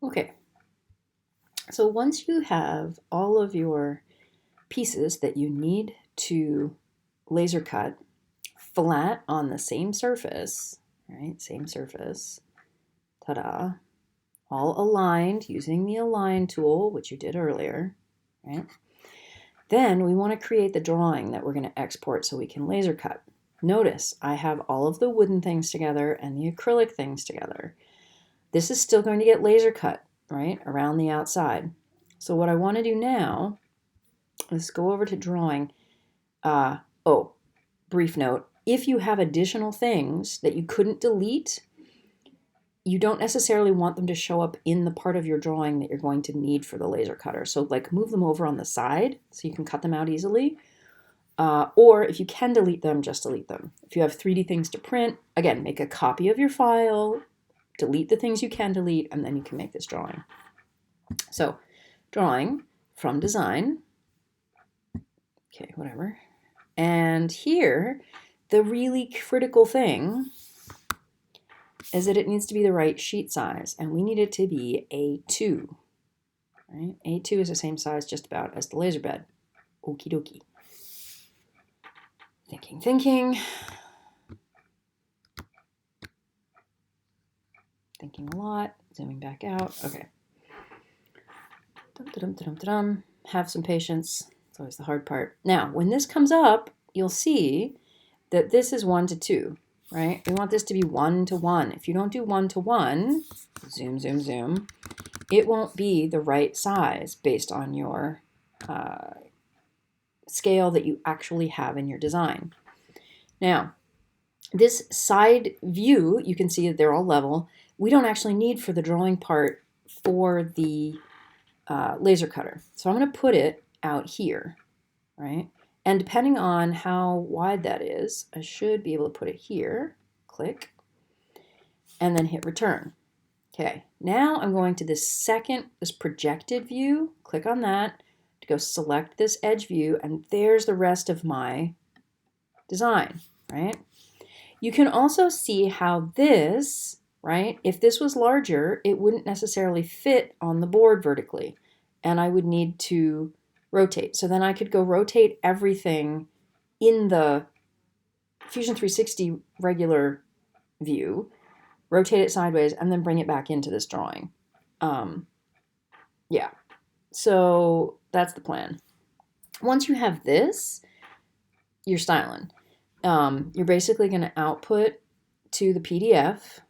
Okay, so once you have all of your pieces that you need to laser cut flat on the same surface, right? Same surface, ta-da, all aligned using the align tool, which you did earlier, right? Then we want to create the drawing that we're going to export so we can laser cut. Notice I have all of the wooden things together and the acrylic things together. This is still going to get laser cut, right, around the outside. So what I want to do now is go over to drawing. Oh, brief note, if you have additional things that you couldn't delete, you don't necessarily want them to show up in the part of your drawing that you're going to need for the laser cutter. So like move them over on the side so you can cut them out easily. Or if you can delete them, just delete them. If you have 3D things to print, again, make a copy of your file, delete the things you can delete, and then you can make this drawing. So drawing from design, okay, whatever. And here, the really critical thing is that it needs to be the right sheet size, and we need it to be A2. Right? A2 is the same size just about as the laser bed. Okie dokie. Thinking. Thinking a lot. Zooming back out. Okay. Have some patience. It's always the hard part. Now, when this comes up, you'll see that this is 1 to 2. Right? We want this to be 1 to 1. If you don't do 1 to 1, zoom, zoom, zoom, it won't be the right size based on your scale that you actually have in your design. Now, this side view, you can see that they're all level. We don't actually need for the drawing part for the laser cutter. So I'm going to put it out here, right? And depending on how wide that is, I should be able to put it here, click, and then hit return. Okay, now I'm going to this projected view, click on that, to go select this edge view, and there's the rest of my design, right? You can also see how this, right, if this was larger, it wouldn't necessarily fit on the board vertically, and I would need to rotate. So then I could go rotate everything in the Fusion 360 regular view, rotate it sideways, and then bring it back into this drawing. Yeah, so that's the plan. Once you have this, you're styling. You're basically going to output to the PDF,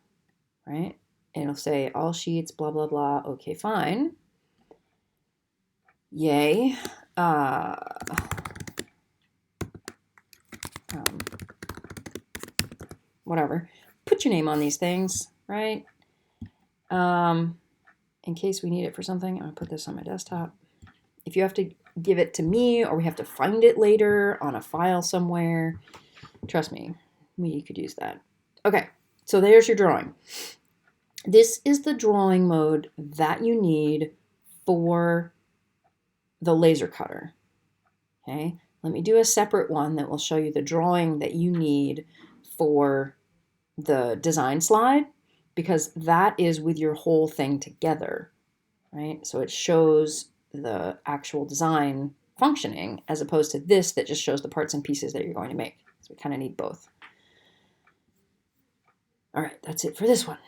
right? It'll say all sheets, blah, blah, blah. Okay, fine. Yay. Whatever. Put your name on these things, right? In case we need it for something, I'm going to put this on my desktop. If you have to give it to me or we have to find it later on a file somewhere, trust me, we could use that. Okay, so there's your drawing. This is the drawing mode that you need for the laser cutter. Okay, let me do a separate one that will show you the drawing that you need for the design slide, because that is with your whole thing together, right? So it shows the actual design functioning as opposed to this that just shows the parts and pieces that you're going to make. So we kind of need both. All right, that's it for this one.